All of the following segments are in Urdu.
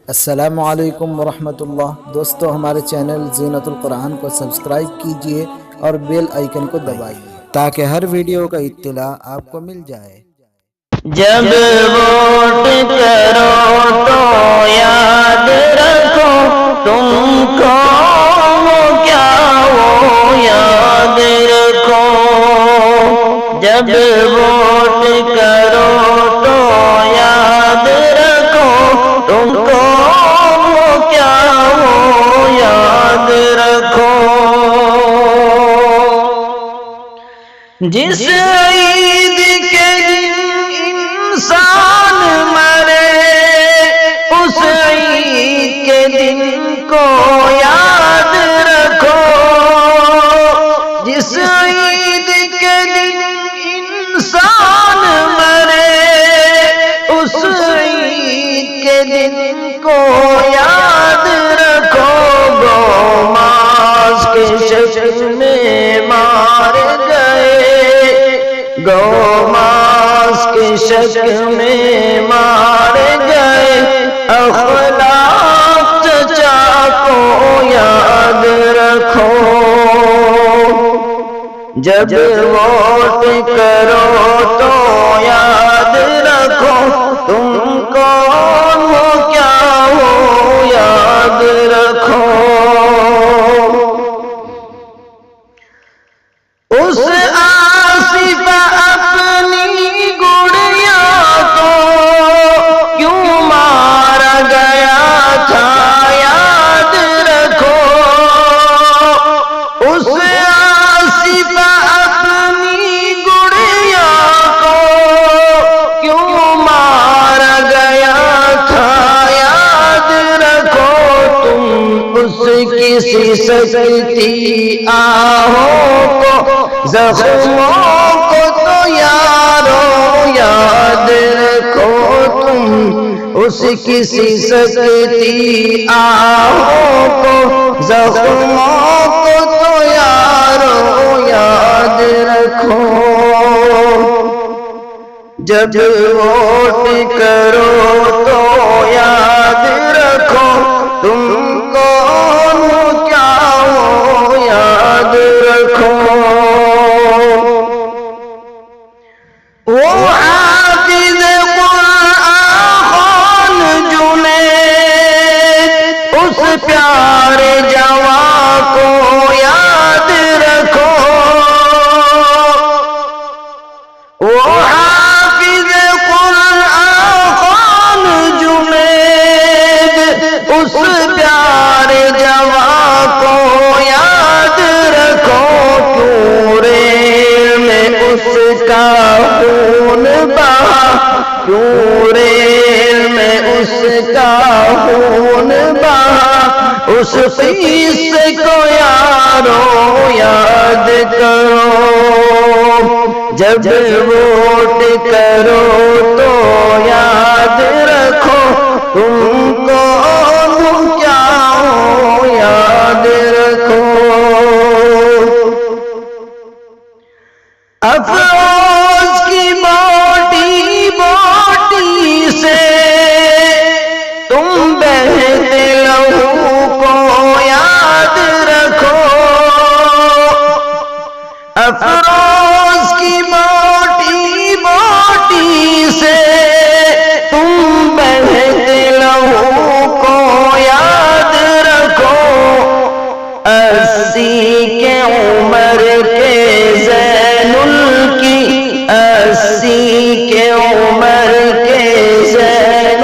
السلام علیکم ورحمۃ اللہ دوستو، ہمارے چینل زینت القرآن کو سبسکرائب کیجئے اور بیل آئیکن کو دبائیے تاکہ ہر ویڈیو کا اطلاع آپ کو مل جائے۔ جب ووٹ کرو تو یاد رکھو تم کو وہ کیا وہ یاد رکھو۔ جب ووٹ کرو تو یاد رکھو تم کو وہ کیا وہ یاد رکھو۔ جس عید کے انسان مرے اس عید کے دن کو یاد رکھو۔ جس عید کے دن انسان مرے اس عید کے دن کو یاد رکھو۔ گو ماس کے شکل میں مار گئے، گو ماس کی شکل میں مار گئے، اخلاق چچا کو یاد رکھو۔ جب ووٹ کرو تو یاد رکھو تم کون ہو کیا ہو یاد رکھو۔ اس آصف اپنی گڑیا کو کیوں مارا گیا تھا یاد رکھو۔ اس آصف اپنی گڑیا کو کیوں مارا گیا تھا یاد رکھو۔ تم اس کی سسکتی آہوں کو زخموں کو تو یارو یاد رکھو۔ تم اس کی سسکتی آہوں کو زخموں کو تو یارو یاد رکھو۔ جب ووٹ کرو تو یاد رکھو تم کون ہو کیا ہو یاد رکھو۔ وہ حافظ قرآن خان جنید اس پیارے جوان کو یاد رکھو۔ وہ حافظ قرآن خان جنید اس پیارے جوان کو یاد رکھو۔ کیوں ریل میں اس کا خون بہا، کیوں ریل میں اس کا خون بہا، اس قصے کو یارو یاد کرو۔ جب ووٹ کرو تو یاد رکھو تم کون ہو کیا ہو یاد رکھو۔ افروز کی موٹی بوٹی سے تم بہتے لہو کو یاد رکھو۔ افروز کی موٹی بوٹی سے تم بہتے لہو کو یاد رکھو۔ 80 کے عمر کے زین کی، 80 کے عمر کے زین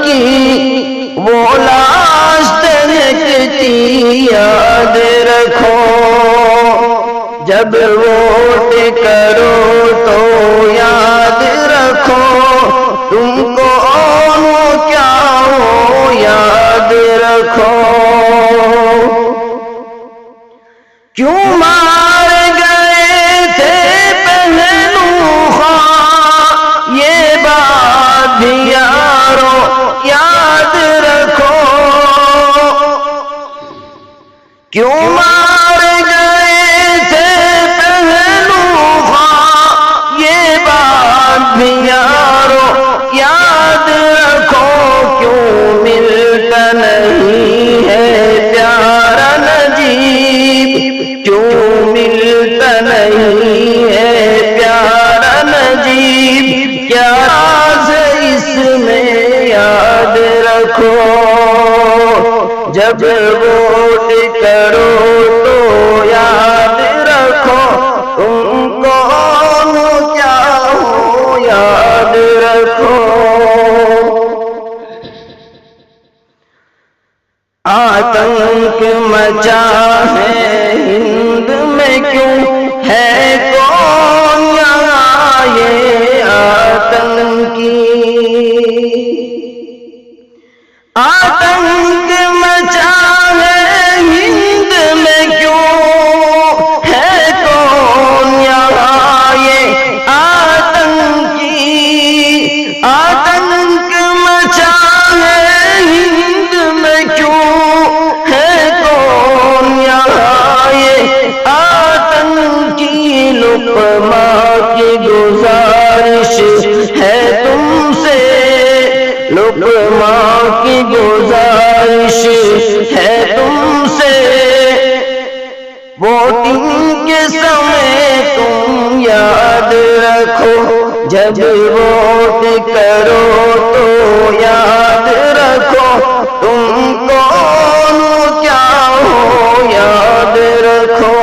کی وہ لاش تڑپتی یاد رکھو۔ جب ووٹ کرو تو یاد رکھو تم کون ہو کیا ہو یاد رکھو۔ کیوں مار گئے تھے پہلو خاں یہ بات بھی یارو یاد رکھو۔ کیوں مار گئے تھے پہلو خاں یہ بات بھی یارو یاد رکھو۔ کیوں مل رکھو، جب ووٹ کرو تو یاد رکھو، تم کون ہو کیا ہو یاد رکھو۔ آتنک مچا ہے ہند میں کیوں ہے کون یہاں یہ آتنکی، آتنک مچا ہے ہند میں کیوں ہے کون یہاں یہ آتنکی، آتنک مچا ہے ہند میں کیوں ہے کون یہاں یہ آتنکی، لقمہ کی گزارش ہے تم سے، لقمہ کی گزارش ہے تم سے، ووٹنگ کے سمے تم یاد رکھو، جب ووٹ کرو تو یاد رکھو، تم کون ہو کیا ہو یاد رکھو۔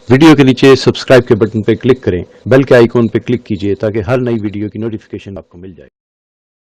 ویڈیو کے نیچے سبسکرائب کے بٹن پہ کلک کریں، بیل کے آئیکن پہ کلک کیجئے تاکہ ہر نئی ویڈیو کی نوٹیفیکیشن آپ کو مل جائے۔